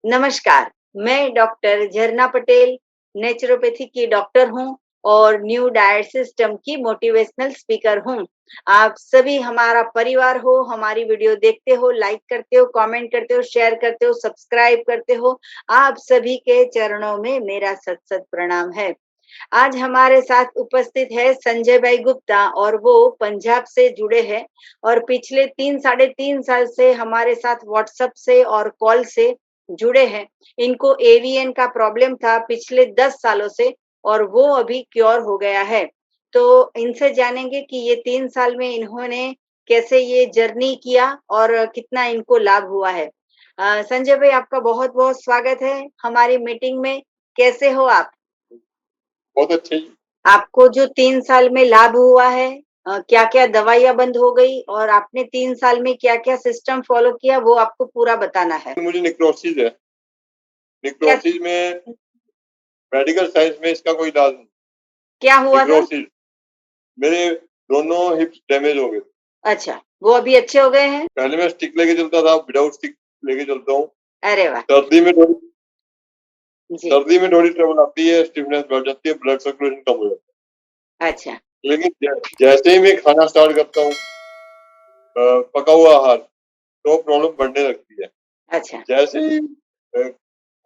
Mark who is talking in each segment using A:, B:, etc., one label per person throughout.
A: नमस्कार, मैं डॉक्टर झरना पटेल, नेचुरोपैथी की डॉक्टर हूँ और न्यू डाइट सिस्टम की मोटिवेशनल स्पीकर हूँ। आप सभी हमारा परिवार हो, हमारी वीडियो देखते हो, लाइक करते हो, कमेंट करते हो, शेयर करते हो, सब्सक्राइब करते हो। आप सभी के चरणों में मेरा सत-सत प्रणाम है। आज हमारे साथ उपस्थित है संजय भाई गुप्ता और वो पंजाब से जुड़े हैं और पिछले 3 साढ़े 3 साल से हमारे साथ व्हाट्सएप से और कॉल से जुड़े हैं। इनको एवीएन का प्रॉब्लम था पिछले 10 सालों से और वो अभी क्योर हो गया है। तो इनसे जानेंगे कि ये 3 साल में इन्होंने कैसे ये जर्नी किया और कितना इनको लाभ हुआ है। संजय भाई आपका बहुत-बहुत स्वागत है हमारी मीटिंग में। कैसे हो आप?
B: बहुत अच्छे जी।
A: आपको जो 3 साल में लाभ हुआ है क्या-क्या दवाइयाँ बंद हो गई और आपने 3 साल में क्या-क्या सिस्टम फ़ॉलो किया वो आपको पूरा बताना है।
B: मुझे नेक्रोसिस है।
A: क्या
B: नेक्रोसिस में मेडिकल साइंस में इसका कोई इलाज नहीं।
A: क्या हुआ था?
B: नेक्रोसिस मेरे दोनों हिप्स डैमेज हो गए।
A: अच्छा, वो अभी अच्छे हो गए हैं?
B: पहले मैं स्टिक लेके चलता था, विदाउट स्टिक लेके चलता हूँ।
A: अरे वाह!
B: सर्दी में थोड़ी
A: जी,
B: सर्दी में थोड़ी ट्रबल आती है, स्टिफनेस बढ़ जाती है, ब्लड सर्कुलेशन कम हो जाता
A: अच्छा,
B: है। लेकिन जैसे ही मैं खाना स्टार्ट करता हूँ पका हुआ आहार, तो प्रॉब्लम बढ़ने लगती है।
A: अच्छा,
B: जैसे ही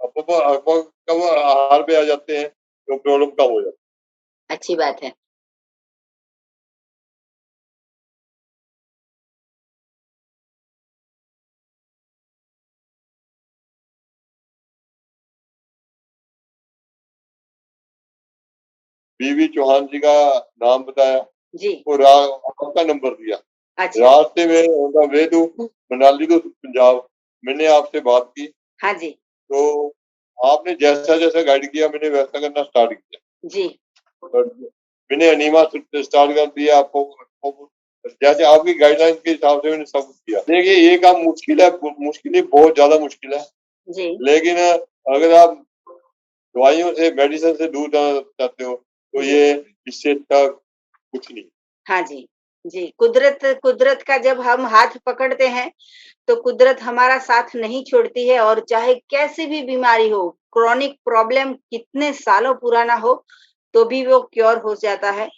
B: कम आहार पे आ जाते हैं, तो प्रॉब्लम कम हो जाती है।
A: अच्छी बात है।
B: बीवी चौहान जी का नाम बताया
A: जी,
B: और आपका नंबर दिया।
A: अच्छा,
B: रास्ते में on the way to Manali to Punjab मैंने आपसे बात की,
A: हाँ जी,
B: तो आपने जैसा-जैसा गाइड किया मैंने वैसा करना स्टार्ट किया।
A: जी,
B: और मैंने एनीमा स्टार्ट कर दिया आपको जैसे आपकी गाइडलाइन के हिसाब से मैंने सब कुछ किया। देखिए ये काम मुश्किल है, मुश्किल ही बहुत ज़्यादा मुश्किल है।
A: जी,
B: लेकिन अगर आप दवाइयों से, मेडिसिन से दूर जाना चाहते हो, तो
A: जी।
B: ये इससे अच्छा कुछ नहीं।
A: हाँ जी, जी। कुदरत कुदरत का जब हम हाथ पकड़ते हैं तो कुदरत हमारा साथ नहीं छोड़ती है और चाहे कैसी भी बीमारी हो, क्रोनिक प्रॉब्लम कितने सालों पुराना हो, तो भी वो क्योर हो जाता है।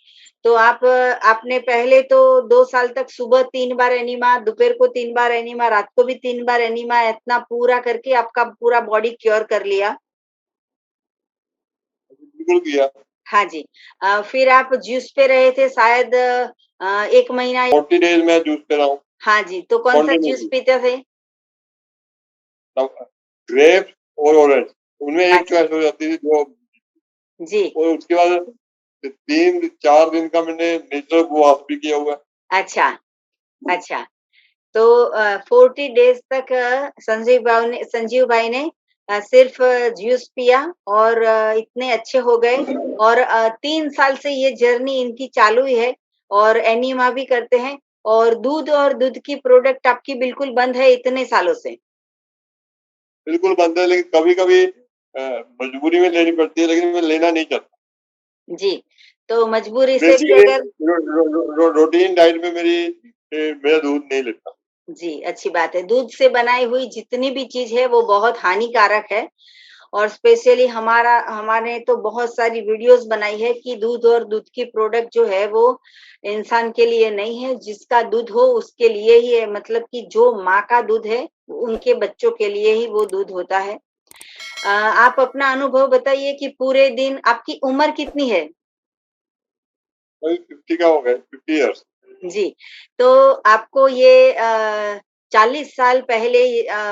A: तो आपने पहले तो 2 साल तक सुबह 3 बार एनीमा, दोपहर को 3 बार एनीमा, रात को भी 3 बार एनीमा इतना पूरा करके आपका पूरा बॉडी क्योर कर लिया।
B: बिल्कुल किया।
A: हाँ जी। फिर आप जूस पे रहे थे शायद 1 महीना
B: 40 डेज़ मैं जूस पे रहा हूँ,
A: हाँ जी, तो कौन-सा जूस
B: कंटिन्यूअसली।
A: पीते थे?
B: तब ग्रेप्स और ऑरेंज उनमें एक
A: अच्छा,
B: चॉइस हो जाती थी जो
A: जी,
B: और उसके बाद 3-4 दिन का मैंने नेचुरल उपवास भी किया हुआ है।
A: अच्छा, अच्छा। तो 40 डेज़ तक संजीव भाई ने सिर्फ़ जूस पिया और इतने अच्छे हो गए और 3 साल से ये जर्नी इनकी चालू ही है और एनीमा भी करते हैं और दूध की प्रोडक्ट आपकी बिल्कुल बंद है इतने सालों से।
B: बिल्कुल बंद है लेकिन कभी-कभी मजबूरी में लेनी पड़ती है लेकिन मैं लेना नहीं चाहता।
A: जी, तो मजबूरी से भी
B: बेसिकली
A: अगर
B: रूटीन डाइट में मेरा दूध नहीं लेता।
A: जी, अच्छी बात है। दूध से बनाई हुई जितनी भी चीज़ है वो बहुत हानिकारक है और स्पेशली हमारे तो बहुत सारी वीडियोज़ बनाई है कि दूध और दूध की प्रोडक्ट जो है वो इंसान के लिए नहीं है, जिसका दूध हो उसके लिए ही है मतलब कि जो माँ का दूध है, उनके बच्चों के लिए ही वो दूध होता है। आप अपना अनुभव बताइए कि पूरे दिन आपकी उम्र कितनी है?
B: वही 50 का हो गया 50 इयर्स।
A: जी, तो आपको ये 40 साल पहले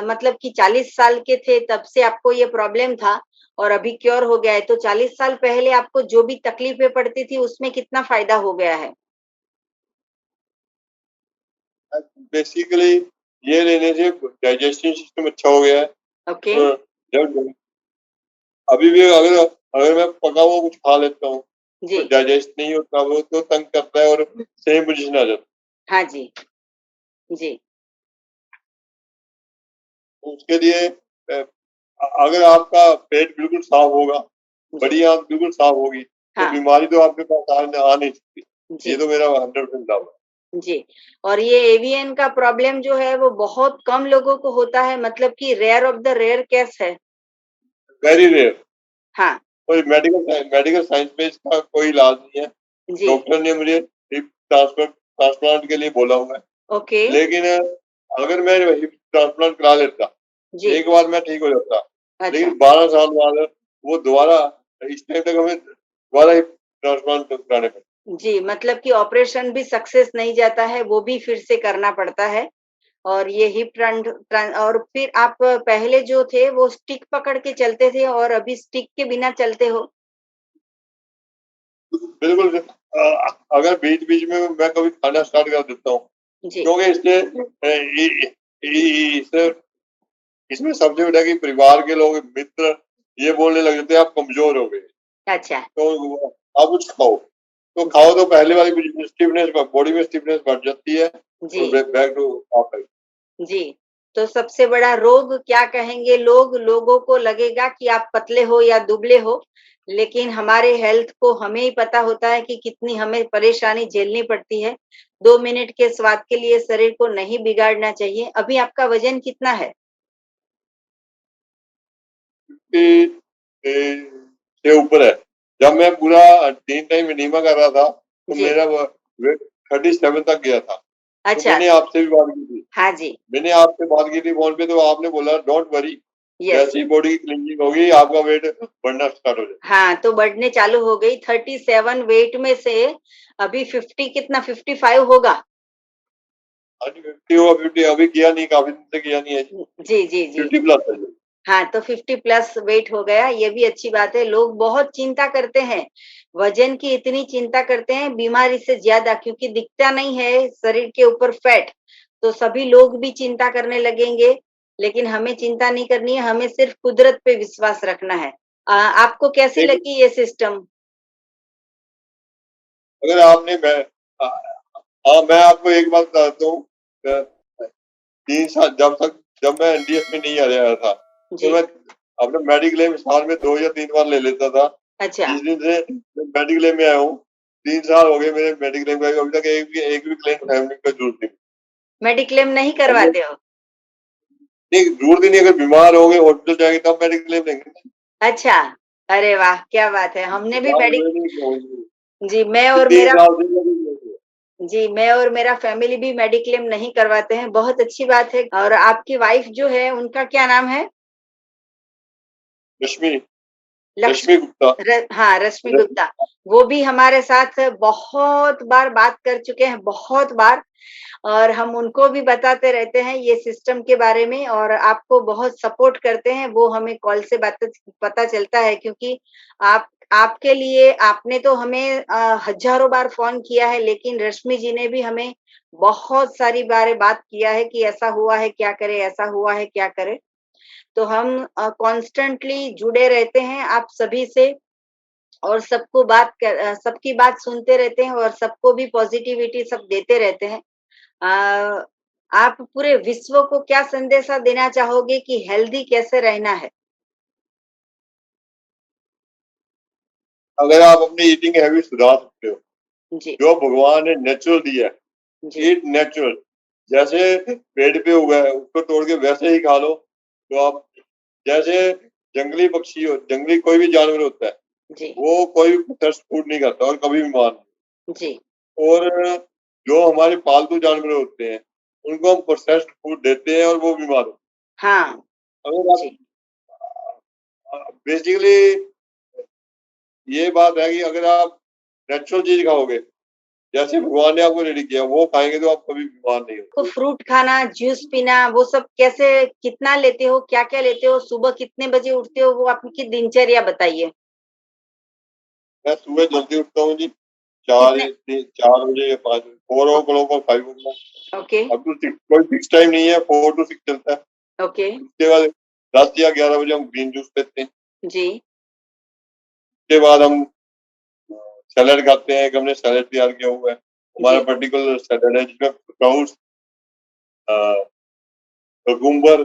A: मतलब कि 40 साल के थे तब से आपको ये प्रॉब्लम था और अभी क्योर हो गया है, तो 40 साल पहले आपको जो भी तकलीफ़ें पड़ती थी उसमें कितना फ़ायदा हो गया है?
B: बेसिकली ये लेने से डाइजेस्टिव सिस्टम अच्छा हो गया है।
A: ओके,
B: और जब अभी भी अगर अगर मैं पका हुआ कुछ खा लेता हूँ, तो
A: जी,
B: डाइजेस्ट नहीं होता, वो तो तंग करता है और सेम पोज़ीशन आ जाता है।
A: हाँ जी, जी,
B: तो उसके लिए अगर आपका पेट बिल्कुल साफ होगा,
A: जी,
B: बड़ी आँत बिल्कुल साफ होगी, तो
A: हाँ,
B: बीमारी तो आपके पास आ नहीं सकती। ये
A: जी।
B: तो मेरा 100% दावा है।
A: जी। और ये एवीएन का प्रॉब्लम जो है वो बहुत कम लोगों को होता है, मतलब कि rare of the rare case है।
B: Very rare.
A: हाँ,
B: कोई मेडिकल साइंस में इसका कोई इलाज नहीं है।
A: जी,
B: डॉक्टर ने मुझे हिप ट्रांसप्लांट के लिए बोला हुआ है,
A: ओके,
B: लेकिन अगर मैं हिप ट्रांसप्लांट करा लेता,
A: जी,
B: एक बार मैं ठीक हो जाता,
A: अच्छा,
B: लेकिन 12 साल बाद वो दोबारा इस टाइम तक हमें दोबारा हिप ट्रांसप्लांट कराने पड़ते।
A: जी, मतलब कि ऑपरेशन भी सक्सेस नहीं जाता है, वो भी फिर से करना पड़ता है। और ये हिप ट्रांड ट्रां और फिर आप पहले जो थे वो स्टिक पकड़ के चलते थे और अभी स्टिक के बिना चलते हो?
B: बिल्कुल अगर बीच-बीच में मैं कभी खाना स्टार्ट कर देता हूँ,
A: जी,
B: क्योंकि इससे इससे इसमें सबसे बड़ा कि परिवार के लोग, मित्र ये बोलने लग जाते हैं आप कमजोर हो गए,
A: अच्छा,
B: तो आप कुछ खाओ। तो
A: जी,
B: खाओ तो पहले वाली स्टिफनेस, बॉडी में स्टिफनेस बढ़ जाती है
A: जी।
B: और बैक टू नॉर्मल।
A: जी, तो सबसे बड़ा रोग क्या कहेंगे लोग? लोगों को लगेगा कि आप पतले हो या दुबले हो, लेकिन हमारे हेल्थ को हमें ही पता होता है कि कितनी हमें परेशानी झेलनी पड़ती है। 2 मिनट के स्वाद के लिए शरीर को नहीं बिगाड़ना चाहिए। अभी आपका वज़न कितना है?
B: से ऊपर है। जब मैं पूरा 3 टाइम एनीमा कर रहा था, तो
A: जी,
B: मेरा वेट 37 तक गया था। तो
A: अच्छा,
B: मैंने आपसे भी बात की थी।
A: हाँ जी,
B: मैंने आपसे बात की थी फ़ोन पे, तो आपने बोला डोंट वरी,
A: यस।
B: जैसे ही बॉडी की क्लीनिंग होगी आपका वेट बढ़ना स्टार्ट हो जाएगा।
A: हाँ, तो बढ़ने चालू हो गई। 37 वेट में से अभी 50 कितना 55 होगा?
B: हाँ जी, 50 हुआ, 50 अभी किया नहीं, काफ़ी दिन से किया नहीं है जी।
A: जी, जी, जी।
B: 50 प्लस है जी।
A: हाँ, तो 50 प्लस वेट हो गया, ये भी अच्छी बात है। लोग बहुत चिंता करते हैं, वज़न की इतनी चिंता करते हैं बीमारी से ज़्यादा, क्योंकि दिखता नहीं है शरीर के ऊपर फैट, तो सभी लोग भी चिंता करने लगेंगे। लेकिन हमें चिंता नहीं करनी है, हमें सिर्फ़ कुदरत पे विश्वास रखना है। आपको कैसी
B: देखिए,
A: लगी ये सिस्टम?
B: अगर आपने अ, हाँ, मैं आपको एक बात बताता हूँ। 3 साल जब मैं एनडीएस में नहीं आ रहा था, तो
A: जी,
B: मैं अपना मेडिक्लेम साल में 2 या 3 बार ले लेता था।
A: अच्छा,
B: जिस दिन से मैं मेडिक्लेम में आया हूँ, 3 साल हो गए मेरे मेडिक्लेम का, अभी तक एक भी क्लेम फैमिली का जरूरत नहीं।
A: मेडिक्लेम नहीं
B: अगर
A: करवाते हो?
B: नहीं, जरूरत ही नहीं, अगर बीमार हो गए हॉस्पिटल जाएँगे तब मेडिक्लेम लेंगे।
A: अच्छा, अरे वाह! क्या बात है। हमने भी
B: बीमार
A: मेडिक
B: हुए नहीं होंगे।
A: जी,
B: ये 3 साल से मेडिक्लेम।
A: जी, मैं और मेरा फैमिली भी मेडिक्लेम नहीं करवाते हैं, बहुत अच्छी बात है। और आपकी वाइफ जो है, उनका क्या नाम है?
B: रश्मि
A: लक्ष्
B: रश्मि गुप्ता।
A: हाँ, रश्मि
B: रश्मि
A: गुप्ता। वो भी हमारे साथ बहुत बार बात कर चुके हैं, बहुत बार। और हम उनको भी बताते रहते हैं ये सिस्टम के बारे में, और आपको बहुत सपोर्ट करते हैं, वो हमें कॉल से बात पता चलता है, क्योंकि आप आपके लिए आपने तो हमें हज़ारों बार फ़ोन किया है, लेकिन रश्मि जी ने भी हमें बहुत सारी बारें बात किया है कि ऐसा हुआ है, क्या करें? ऐसा हुआ है, क्या करें? तो हम कॉन्स्टेंटली जुड़े रहते हैं आप सभी से, और सबकी बात सुनते रहते हैं, और सबको भी पॉजिटिविटी सब देते रहते हैं। अ, आप पूरे विश्व को क्या संदेशा देना चाहोगे कि हेल्दी कैसे रहना है?
B: अगर आप अपनी ईटिंग हैबिट सुधार सकते हो,
A: जी,
B: जो भगवान ने नेचुरल दिया है,
A: जी,
B: ईट नेचुरल। जैसे पेड़ पे उगा है उसको तोड़ के वैसे ही खा लो, तो आप जैसे जंगली पक्षी हो, जंगली कोई भी जानवर होता है,
A: जी,
B: वो कोई भी फास्ट फूड नहीं खाता और कभी बीमार नहीं।
A: जी,
B: और जो हमारे पालतू जानवर होते हैं, उनको हम प्रोसेस्ड फूड देते हैं और वो बीमार होते
A: हाँ,
B: हैं। अगर
A: जी,
B: आप बेसिकली ये बात है कि अगर आप नेचुरल चीज खाओगे, जैसे भगवान ने आपको रेडी किया, वो खाएंगे तो आप कभी बीमार नहीं
A: तो
B: होगे।
A: फ्रूट खाना, जूस पीना, वो सब कैसे, कितना लेते हो, क्या-क्या लेते हो, सुबह कितने बजे उठते हो, वो आपकी दिनचर्या बताइए?
B: मैं सुबह जल्दी उठता हूँ जी, 4
A: कितने
B: 4 बजे या 5 बजे, 4
A: ओ
B: ओ क्लॉक और 5 ओ क्लॉक।
A: ओके,
B: अब तो कोई फिक्स टाइम नहीं है, 4 टू 6 चलता है।
A: ओके,
B: उसके बाद 10 या 11 बजे हम ग्रीन जूस लेते हैं।
A: जी,
B: उसके बाद हम सैलेड खाते हैं, एक हमने सैलेड तैयार किया हुआ है। हमारा
A: जी,
B: पर्टिकुलर सैलेड है जिसमें स्प्राउट्स, कुकुम्बर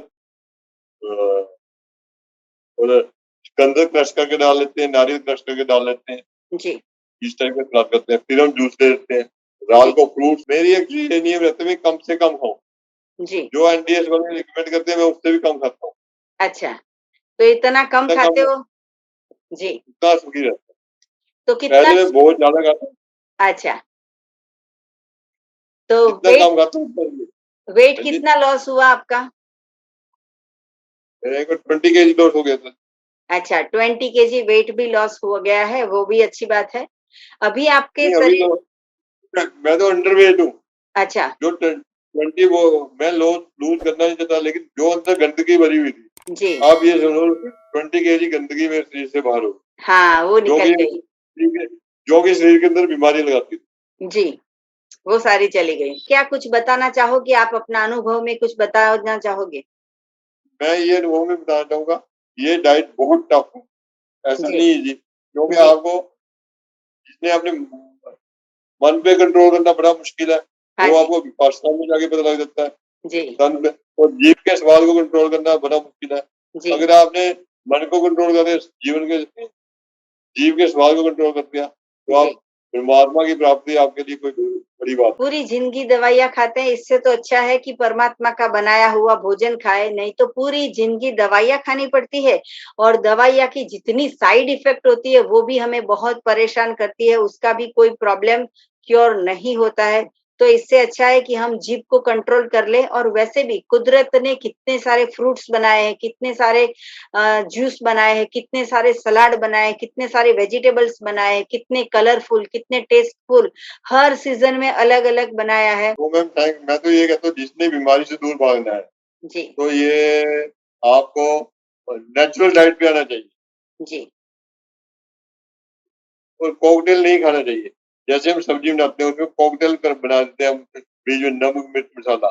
B: और चुकंदर क्रश करके डाल लेते हैं, नारियल क्रश करके डाल लेते हैं।
A: जी,
B: इस टाइप का सलाद करते हैं। फिर हम जूस ले लेते हैं। रात को फ्रूट्स, मेरी एक्चुअली ये नियम रहता है कम से कम हो।
A: जी।
B: जो एनडीएस वाले रिकमेंड करते हैं मैं उससे भी कम खाता हूँ।
A: अच्छा, तो इतना कम
B: जितना
A: खाते
B: कम
A: हो? जी,
B: उतना सुखी रहता
A: तो
B: हूँ।
A: कितना?
B: पहले मैं बहुत ज्यादा खाता हूँ,
A: अच्छा, तो
B: जितना कम खाता हूँ उतना सुखी।
A: वेट
B: हाँ जी,
A: कितना लॉस हुआ आपका?
B: मेरे को 20 केजी लॉस हो गया था।
A: अच्छा, 20 केजी वेट भी लॉस हो गया है, वो भी अच्छी बात है। अभी आपके
B: नहीं अभी
A: शरीर।
B: तो मैं तो अंडरवेट हूँ।
A: अच्छा,
B: जो 20 वो मैं लॉस लूज करना नहीं चाहता, लेकिन जो अंदर गंदगी भरी हुई थी,
A: जी।
B: आप ये समझो 20 केजी गंदगी मेरे शरीर से बाहर हो गई,
A: हाँ, वो
B: जो
A: निकल
B: कि
A: गई।
B: जो कि शरीर के अंदर बीमारी लगाती थी।
A: जी, वो सारी चली गई। क्या कुछ बताना चाहोगे आप अपना अनुभव में कुछ बताना चाहोगे?
B: मैं ये अनुभव में बताना चाहूंगा, ये डाइट बहुत टफ है, ऐसा
A: जी,
B: नहीं है जी, क्योंकि
A: जी,
B: आपको जिसने अपने मन पे कंट्रोल करना बड़ा मुश्किल है,
A: हाँ
B: वो
A: जी,
B: आपको पाकिस्तान में जाके पता लग जाता है।
A: जी,
B: तन पे और जीभ के स्वाद को कंट्रोल करना बड़ा मुश्किल है।
A: जी,
B: अगर आपने मन को कंट्रोल करके जीवन के जीव के स्वाद को कंट्रोल कर दिया, तो आप
A: जी।
B: परमात्मा की प्राप्ति आपके लिए कोई बड़ी बात
A: पूरी ज़िंदगी दवाइयाँ खाते हैं, इससे तो अच्छा है कि परमात्मा का बनाया हुआ भोजन खाएँ, नहीं तो पूरी ज़िंदगी दवाइयाँ खानी पड़ती है और दवाइयाँ की जितनी साइड इफ़ेक्ट होती है, वो भी हमें बहुत परेशान करती है, उसका भी कोई प्रॉब्लम क्योर नहीं होता है। तो इससे अच्छा है कि हम जीभ को कंट्रोल कर लें और वैसे भी कुदरत ने कितने सारे फ्रूट्स बनाए हैं, कितने सारे जूस बनाए हैं, कितने सारे सलाद बनाए हैं, कितने सारे वेजिटेबल्स बनाए हैं, कितने कलरफुल, कितने टेस्टफुल, हर सीज़न में अलग-अलग बनाया है।
B: तो मैं तो ये कहता हूँ जिसने बीमारी से दूर भागना है,
A: जी,
B: तो ये आपको नेचुरल डाइट पे आना चाहिए
A: जी,
B: और कॉकटेल नहीं खाना चाहिए। जैसे हम सब्जी बनाते हैं उसमें कॉकटेल कर बना देते हैं हम, बीच में नमक मिर्च मसाला,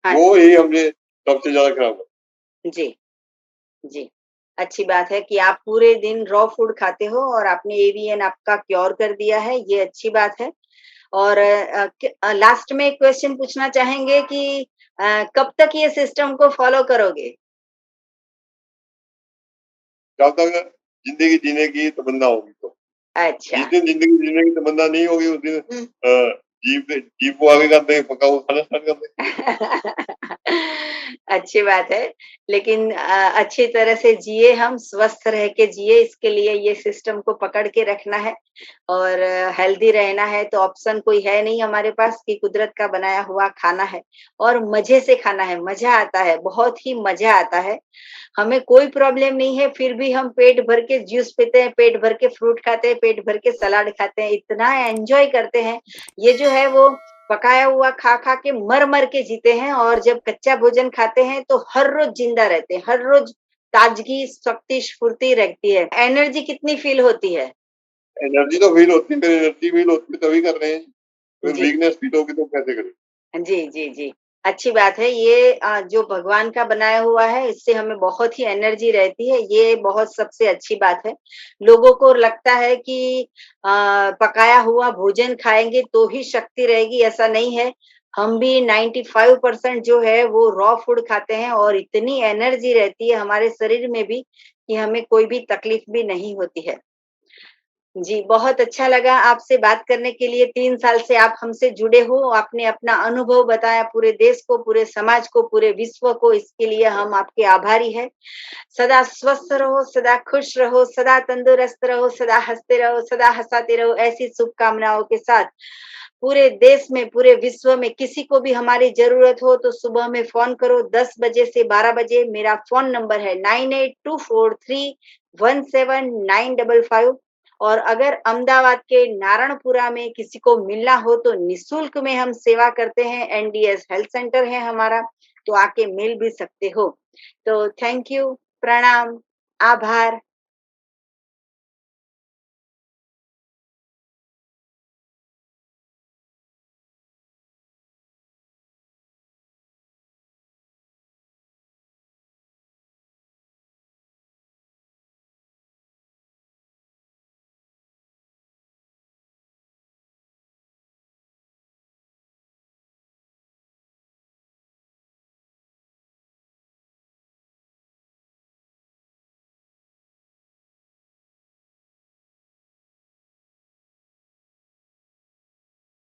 A: हाँ
B: वो ही हमने सबसे ज्यादा खराब है।
A: जी, जी। अच्छी बात है कि आप पूरे दिन रॉ फूड खाते हो और आपने एवीएन आपका क्योर कर दिया है, ये अच्छी बात है। और लास्ट में एक क्वेश्चन पूछना चाहेंगे कि कब तक ये सिस्टम को फॉलो करोगे?
B: जब तक जिंदगी जीने की तमन्ना होगी तो।
A: अच्छा।
B: जिस दिन जिंदगी जीने की तमन्ना नहीं होगी उस दिन जीभ को आगे कर देंगे, पका हुआ खाना स्टार्ट कर देंगे।
A: अच्छी बात है, लेकिन अच्छी तरह से जिए हम, स्वस्थ रह के जिए, इसके लिए ये सिस्टम को पकड़ के रखना है और हेल्दी रहना है, तो ऑप्शन कोई है नहीं हमारे पास कि कुदरत का बनाया हुआ खाना है और मज़े से खाना है, मज़ा आता है, बहुत ही मज़ा आता है। हमें कोई प्रॉब्लम नहीं है, फिर भी हम पेट भर के जूस पीते हैं, पेट भर के फ्रूट खाते हैं, पेट भर के सलाद खाते हैं, इतना एन्जॉय करते हैं। ये जो है वो पकाया हुआ खा-खा के मर-मर के जीते हैं और जब कच्चा भोजन खाते हैं तो हर रोज़ जिंदा रहते हैं, हर रोज़ ताज़गी, शक्ति, स्फूर्ति रहती है। एनर्जी कितनी फ़ील होती है?
B: एनर्जी तो फील होती है, फिर एनर्जी फील होती है तभी कर रहे हैं। फिर
A: जी।
B: वीकनेस फील होगी तो कैसे करें।
A: जी, जी, जी। अच्छी बात है। ये जो भगवान का बनाया हुआ है, इससे हमें बहुत ही एनर्जी रहती है, ये बहुत सबसे अच्छी बात है। लोगों को लगता है कि पकाया हुआ भोजन खाएँगे तो ही शक्ति रहेगी, ऐसा नहीं है। हम भी 95% जो है वो रॉ फूड खाते हैं और इतनी एनर्जी रहती है हमारे शरीर में भी, कि हमें कोई भी तकलीफ भी नहीं होती है। जी, बहुत अच्छा लगा आपसे बात करने के लिए 3 साल से आप हमसे जुड़े हो, आपने अपना अनुभव बताया पूरे देश को, पूरे समाज को, पूरे विश्व को, इसके लिए हम आपके आभारी हैं। सदा स्वस्थ रहो, सदा खुश रहो, सदा तंदुरुस्त रहो, सदा हँसते रहो, सदा हँसाते रहो, ऐसी शुभकामनाओं के साथ पूरे देश में, पूरे विश्व में किसी को भी हमारी ज़रूरत हो तो सुबह में फ़ोन करो 10 बजे से 12 बजे। मेरा फ़ोन नंबर है 9824317955 और अगर अहमदाबाद के नारणपुरा में किसी को मिलना हो तो निःशुल्क में हम सेवा करते हैं, एनडीएस हेल्थ सेंटर है हमारा, तो आके मिल भी सकते हो। तो थैंक यू, प्रणाम, आभार।